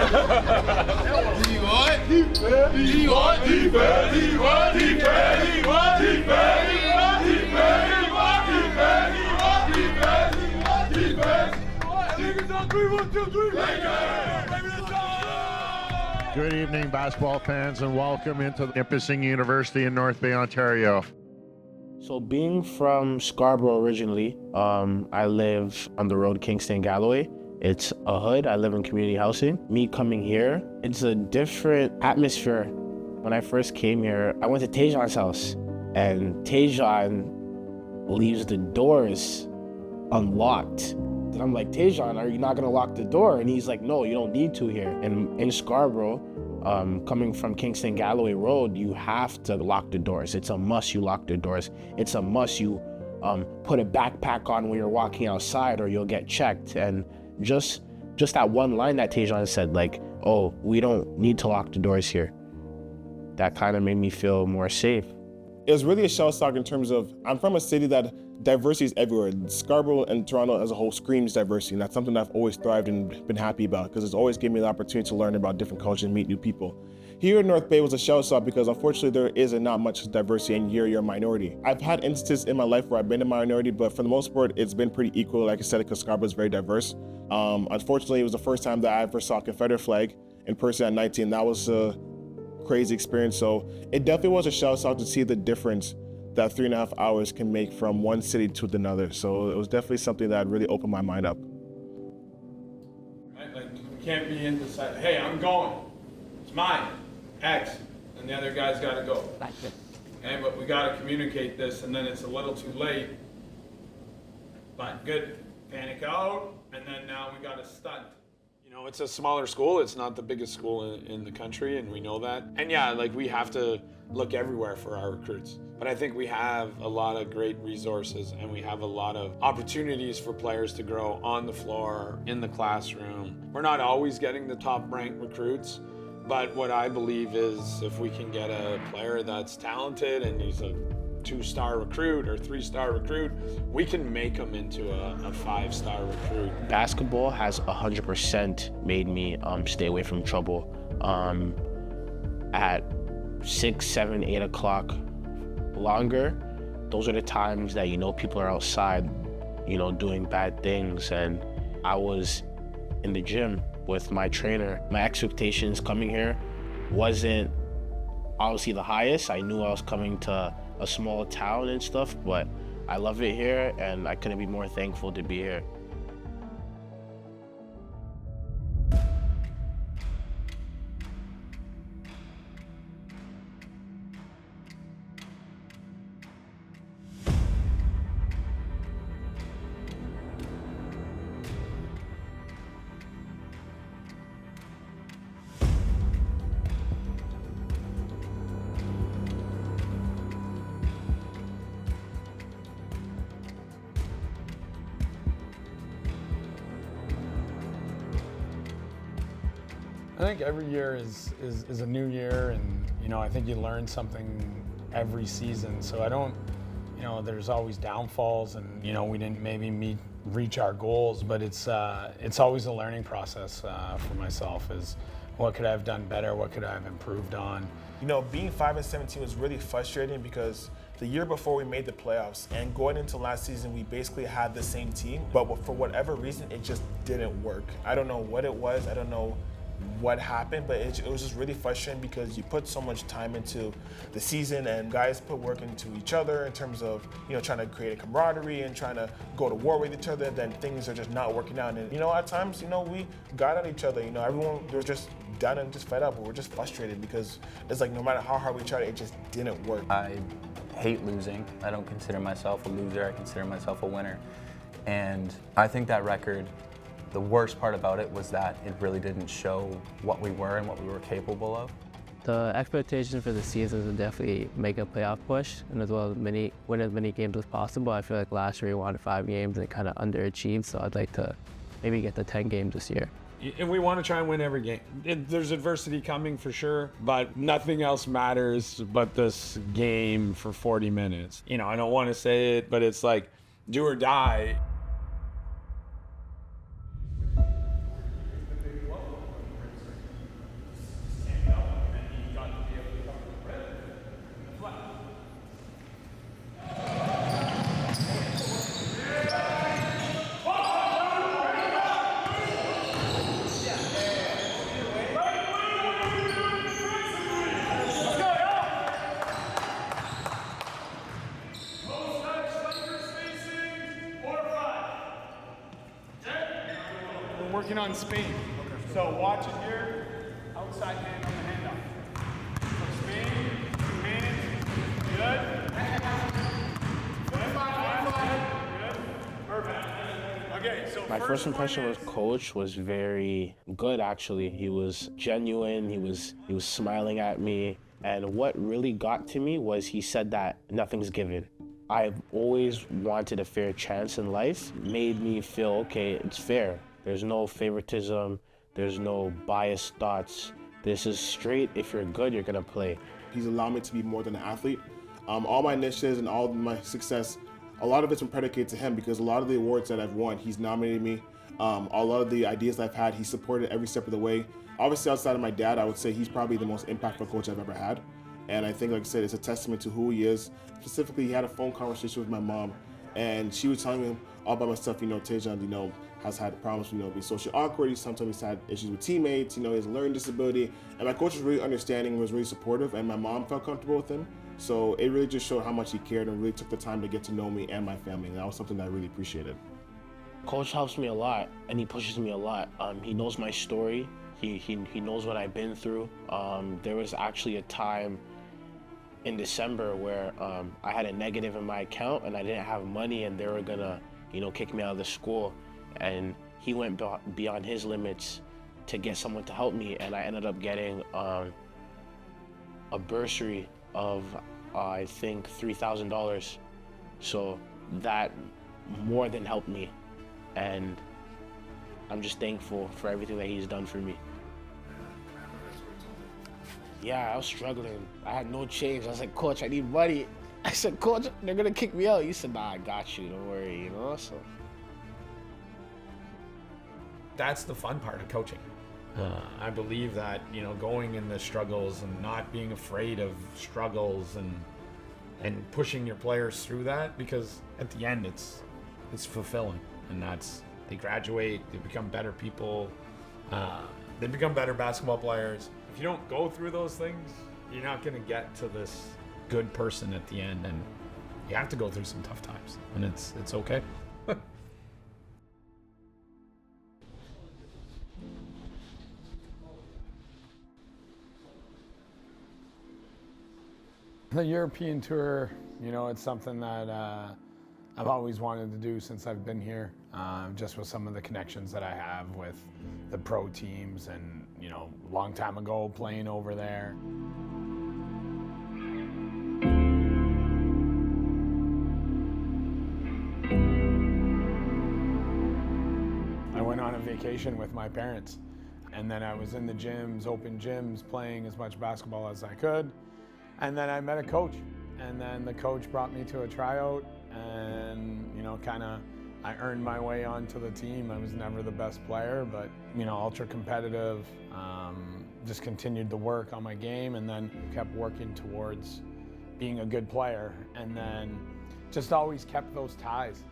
Good evening, basketball fans, and welcome into Nipissing University in North Bay, Ontario. So being from Scarborough originally, I live on the road Kingston-Galloway. It's a hood. I live in community housing. Me coming here, it's a different atmosphere. When I first came here, I went to Taijon's house, and Taijon leaves the doors unlocked. And I'm like, Taijon, are you not gonna lock the door? And he's like, no, you don't need to here. And in Scarborough, coming from Kingston-Galloway Road, you have to lock the doors. It's a must you lock the doors. It's a must you put a backpack on when you're walking outside or you'll get checked. And just that one line that Taijon said, like, oh, we don't need to lock the doors here. That kind of made me feel more safe. It was really a shell shock in terms of, I'm from a city that diversity is everywhere. Scarborough and Toronto as a whole screams diversity, and that's something I've always thrived and been happy about because it's always given me the opportunity to learn about different cultures and meet new people. Here in North Bay was a shell shock because unfortunately there is not much diversity and you're a minority. I've had instances in my life where I've been a minority, but for the most part, it's been pretty equal, like I said, because Scarborough is very diverse. Unfortunately, it was the first time that I ever saw a Confederate flag in person at 19. That was a crazy experience. So it definitely was a shell shock to see the difference that 3.5 hours can make from one city to another. So it was definitely something that really opened my mind up. Right? Like, we can't be in this, hey, I'm going. It's mine, X, and the other guy's gotta go. Okay, but we gotta communicate this, and then it's a little too late. But good, panic out, and then now we gotta stunt. You know, it's a smaller school. It's not the biggest school in the country, and we know that. And yeah, like, we have to look everywhere for our recruits. But I think we have a lot of great resources, and we have a lot of opportunities for players to grow on the floor, in the classroom. We're not always getting the top-ranked recruits, but what I believe is if we can get a player that's talented and he's a 2-star recruit or 3-star recruit, we can make him into a 5-star recruit. Basketball has 100% made me stay away from trouble. At 6, 7, 8 o'clock longer, those are the times that people are outside, doing bad things. And I was in the gym with my trainer. My expectations coming here wasn't obviously the highest. I knew I was coming to a small town and stuff, but I love it here, and I couldn't be more thankful to be here. I think every year is a new year, and I think you learn something every season. So I don't, there's always downfalls, and we didn't reach our goals, but it's always a learning process for myself. Is what could I have done better? What could I have improved on? Being 5-17 was really frustrating because the year before we made the playoffs, and going into last season, we basically had the same team, but for whatever reason, it just didn't work. I don't know what it was. I don't know what happened, but it was just really frustrating because you put so much time into the season, and guys put work into each other in terms of trying to create a camaraderie and trying to go to war with each other. Then things are just not working out, and at times we got at each other. Everyone was just done and just fed up. We're just frustrated because it's like no matter how hard we tried, it just didn't work. I hate losing. I don't consider myself a loser. I consider myself a winner, and I think that record, the worst part about it was that it really didn't show what we were and what we were capable of. The expectation for the season is to definitely make a playoff push, and as well as win as many games as possible. I feel like last year we won 5 games and it kind of underachieved, so I'd like to maybe get to 10 games this year. And we want to try and win every game. There's adversity coming for sure, but nothing else matters but this game for 40 minutes. I don't want to say it, but it's like do or die. working on Spain. So watch it here. Outside hand on the handoff. So Spain, 2 hands. Good. Good. Perfect. Okay, so My first impression one with Coach was very good, actually. He was genuine, he was smiling at me. And what really got to me was he said that nothing's given. I've always wanted a fair chance in life. Made me feel, okay, it's fair. There's no favoritism, there's no biased thoughts. This is straight. If you're good, you're gonna play. He's allowed me to be more than an athlete. All my initiatives and all my success, a lot of it's been predicated to him because a lot of the awards that I've won, he's nominated me. A lot of the ideas I've had, he supported every step of the way. Obviously, outside of my dad, I would say he's probably the most impactful coach I've ever had. And I think, like I said, it's a testament to who he is. Specifically, he had a phone conversation with my mom, and she was telling him all about myself. Taijon, has had problems, being socially awkward. Sometimes he's had issues with teammates. He has a learning disability. And my coach was really understanding, was really supportive, and my mom felt comfortable with him. So it really just showed how much he cared and really took the time to get to know me and my family. And that was something that I really appreciated. Coach helps me a lot, and he pushes me a lot. He knows my story. He knows what I've been through. There was actually a time in December where I had a negative in my account and I didn't have money, and they were gonna, kick me out of the school. And he went beyond his limits to get someone to help me, and I ended up getting a bursary of I think $3,000. So that more than helped me, and I'm just thankful for everything that he's done for me. Yeah, I was struggling. I had no change. I was like, Coach, I need money. I said, Coach, they're gonna kick me out. He said, nah, I got you, don't worry, So that's the fun part of coaching. I believe that, going in the struggles and not being afraid of struggles and pushing your players through that, because at the end it's fulfilling, and they graduate, they become better people, they become better basketball players. If you don't go through those things, you're not going to get to this good person at the end, and you have to go through some tough times, and it's okay. The European tour, it's something that I've always wanted to do since I've been here, just with some of the connections that I have with the pro teams and, a long time ago playing over there. I went on a vacation with my parents, and then I was in the gyms, open gyms, playing as much basketball as I could. And then I met a coach, and then the coach brought me to a tryout, and I earned my way onto the team. I was never the best player, but ultra competitive. Just continued to work on my game, and then kept working towards being a good player, and then just always kept those ties.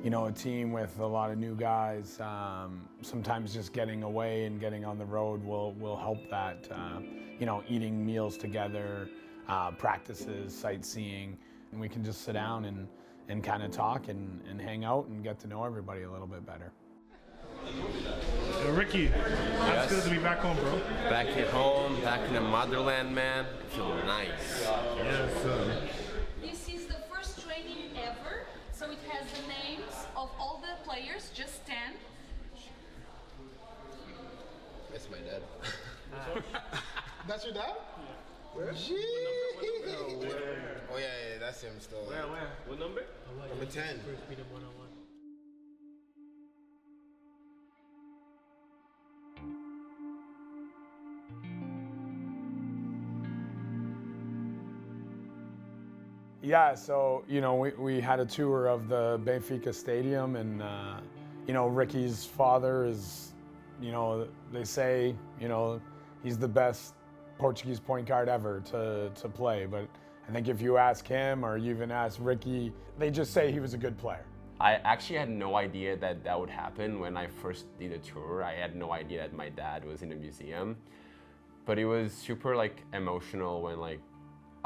A team with a lot of new guys, sometimes just getting away and getting on the road will help that. Eating meals together, practices, sightseeing, and we can just sit down and kind of talk and hang out and get to know everybody a little bit better. Ricky, it's good to be back home, bro. Back at home, back in the motherland, man. I feel nice. Yes, sir. This is the first training ever, so it has the names of all the players. Just stand. That's my dad. That's your dad? Yeah. Where? Oh, yeah, that's him still. Where? What number? Number 10. Yeah, so, we had a tour of the Benfica Stadium, and, Ricky's father is, they say, he's the best Portuguese point guard ever to play. But I think if you ask him or you even ask Ricky, they just say he was a good player. I actually had no idea that would happen when I first did a tour. I had no idea that my dad was in a museum. But it was super emotional when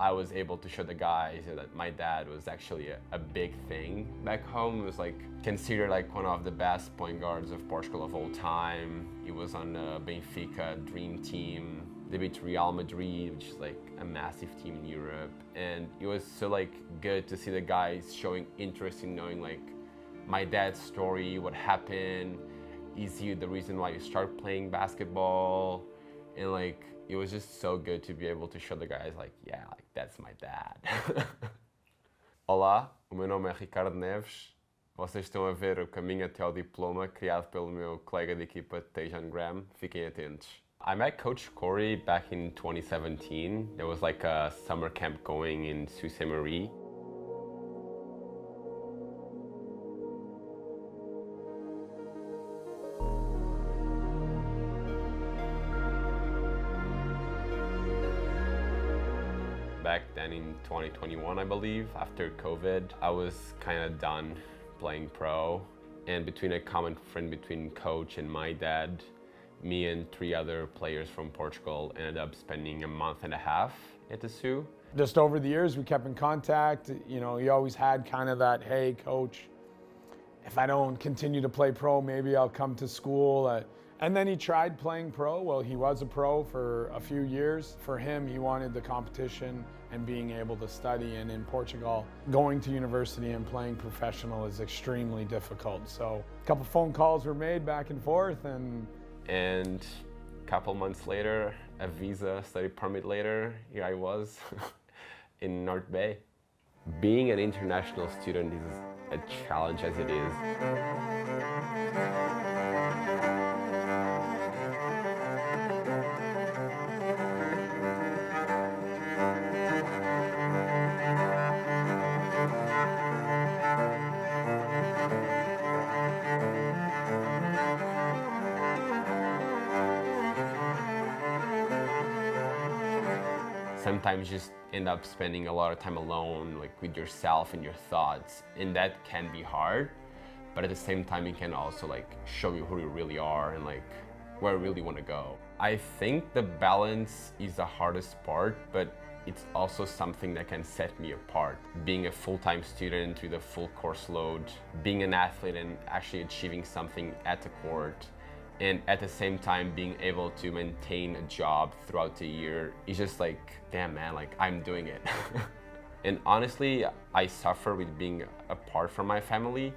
I was able to show the guys that my dad was actually a big thing back home. He was like considered like one of the best point guards of Portugal of all time. He was on the Benfica dream team. They beat Real Madrid, which is like a massive team in Europe. And it was so like good to see the guys showing interest in knowing like my dad's story, what happened, is he the reason why you start playing basketball? And like, it was just so good to be able to show the guys like, yeah, like that's my dad. Olá, o meu nome é Ricardo Neves. Vocês estão a ver o caminho até ao diploma criado pelo meu colega de equipa Taijon. Fiquem atentos. I met Coach Corey back in 2017. There was like a summer camp going in Sault Ste. Marie. Back then in 2021, I believe, after COVID, I was kind of done playing pro. And between a common friend between coach and my dad, me and 3 other players from Portugal ended up spending a month and a half at the Sault. Just over the years, we kept in contact. You know, he always had kind of that, hey, coach, if I don't continue to play pro, maybe I'll come to school. And then he tried playing pro. Well, he was a pro for a few years. For him, he wanted the competition and being able to study. And in Portugal, going to university and playing professional is extremely difficult. So a couple phone calls were made back and forth. And a couple months later, a visa study permit later, here I was in North Bay. Being an international student is a challenge as it is. Sometimes you just end up spending a lot of time alone, like with yourself and your thoughts, and that can be hard, but at the same time it can also like show you who you really are and like where you really want to go. I think the balance is the hardest part, but it's also something that can set me apart. Being a full-time student with a full course load, being an athlete and actually achieving something at the court, and at the same time being able to maintain a job throughout the year is just like, damn man, like I'm doing it. And honestly, I suffer with being apart from my family,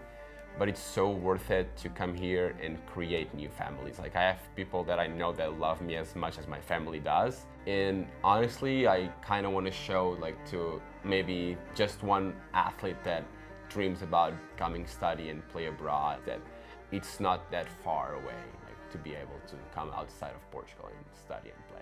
but it's so worth it to come here and create new families. Like I have people that I know that love me as much as my family does. And honestly, I kind of want to show like to maybe just one athlete that dreams about coming study and play abroad that it's not that far away. To be able to come outside of Portugal and study and play.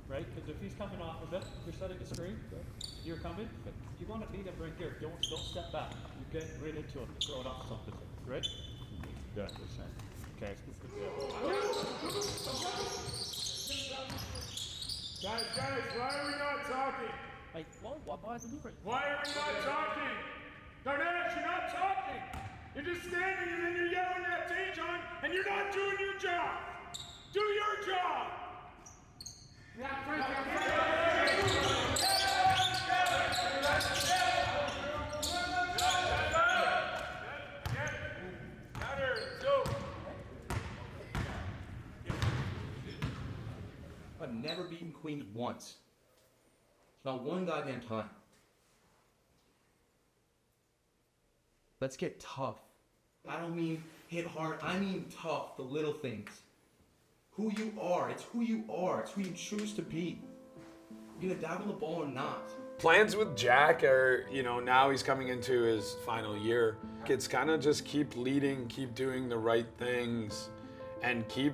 Right? Because if he's coming off of it, you're setting the screen, you're coming, but you want to beat him right here. Don't step back. You get right into him. Throw it off something. Right? Yeah, okay. Guys, why are we not talking? Like, why is it moving? Why are we not talking? Darnell, you're not talking. You're just standing and then you're yelling at Taijon and you're not doing your job. Do your job. I've never beaten Queens once. Not one goddamn time. Let's get tough. I don't mean hit hard, I mean tough, the little things. Who you are, it's who you are, it's who you choose to be. You're gonna dabble the ball or not. Plans with Jack are, now he's coming into his final year. It's kind of just keep leading, keep doing the right things, and keep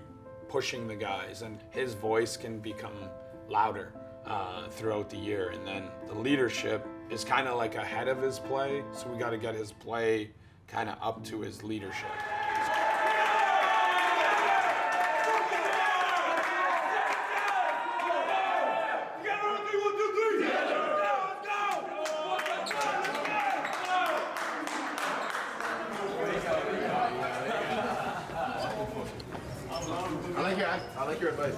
pushing the guys, and his voice can become louder throughout the year. And then the leadership is kind of like ahead of his play, so we got to get his play kind of up to his leadership. I like your advice.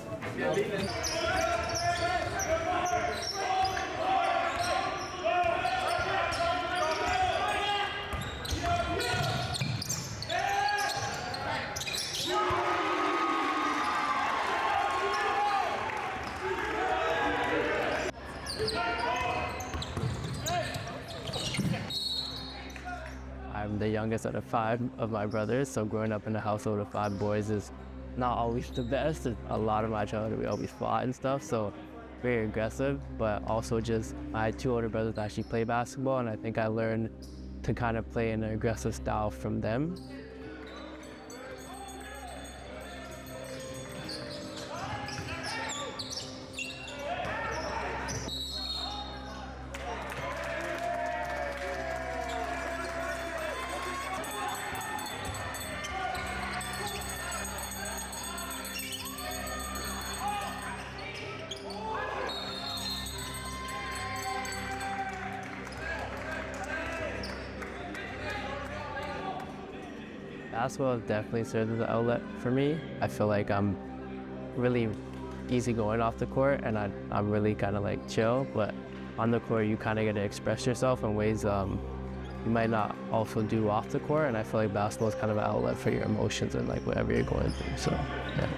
I'm the youngest out of 5 of my brothers, so growing up in a household of 5 boys is not always the best. A lot of my childhood we always fought and stuff, so very aggressive, but also just my 2 older brothers actually play basketball, and I think I learned to kind of play in an aggressive style from them. Basketball has definitely served as an outlet for me. I feel like I'm really easygoing off the court, and I'm really kind of like chill, but on the court you kind of get to express yourself in ways you might not also do off the court, and I feel like basketball is kind of an outlet for your emotions and like whatever you're going through, so yeah.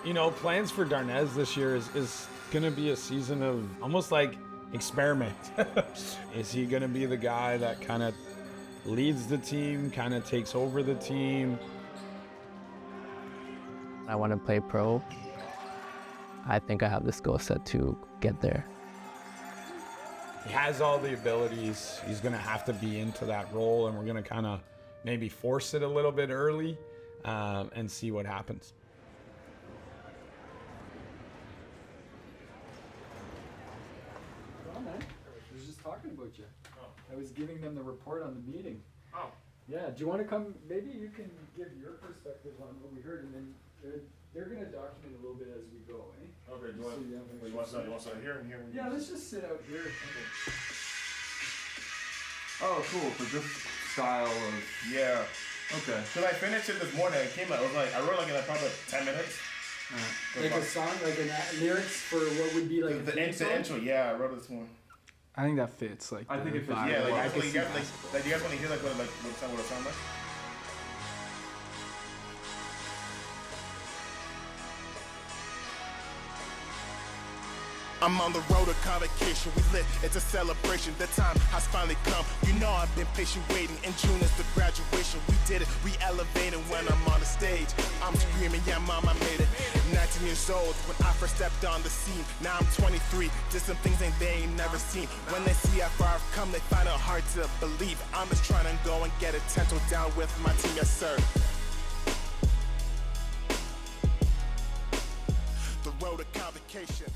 You know, plans for Darnez this year is going to be a season of almost like experiment. Is he going to be the guy that kind of leads the team, kind of takes over the team? I want to play pro. I think I have the skill set to get there. He has all the abilities. He's going to have to be into that role, and we're going to kind of maybe force it a little bit early and see what happens. I was just talking about you. I was giving them the report on the meeting. Oh. Yeah, do you want to come? Maybe you can give your perspective on what we heard, and then they're going to document a little bit as we go, eh? Okay, do you want to start here and here? Yeah, let's just sit out here. Okay. Oh, cool. For this style of... Yeah. Okay. Because I finished it this morning. It came out. I wrote like in probably 10 minutes. Like a song, like lyrics for what would be like the intro. Yeah, I wrote it this morning. I think that fits. Like I think it fits. Yeah, like you guys want to hear like what it sounds like? I'm on the road to Convocation, we lit, it's a celebration, the time has finally come. You know I've been patient waiting, in June is the graduation. We did it, we elevated when I'm on the stage. I'm screaming, yeah mom, I made it. 19 years old, when I first stepped on the scene. Now I'm 23, did some things they ain't never seen. When they see how far I've come, they find it hard to believe. I'm just trying to go and get a tental down with my team, yes sir. The road to Convocation.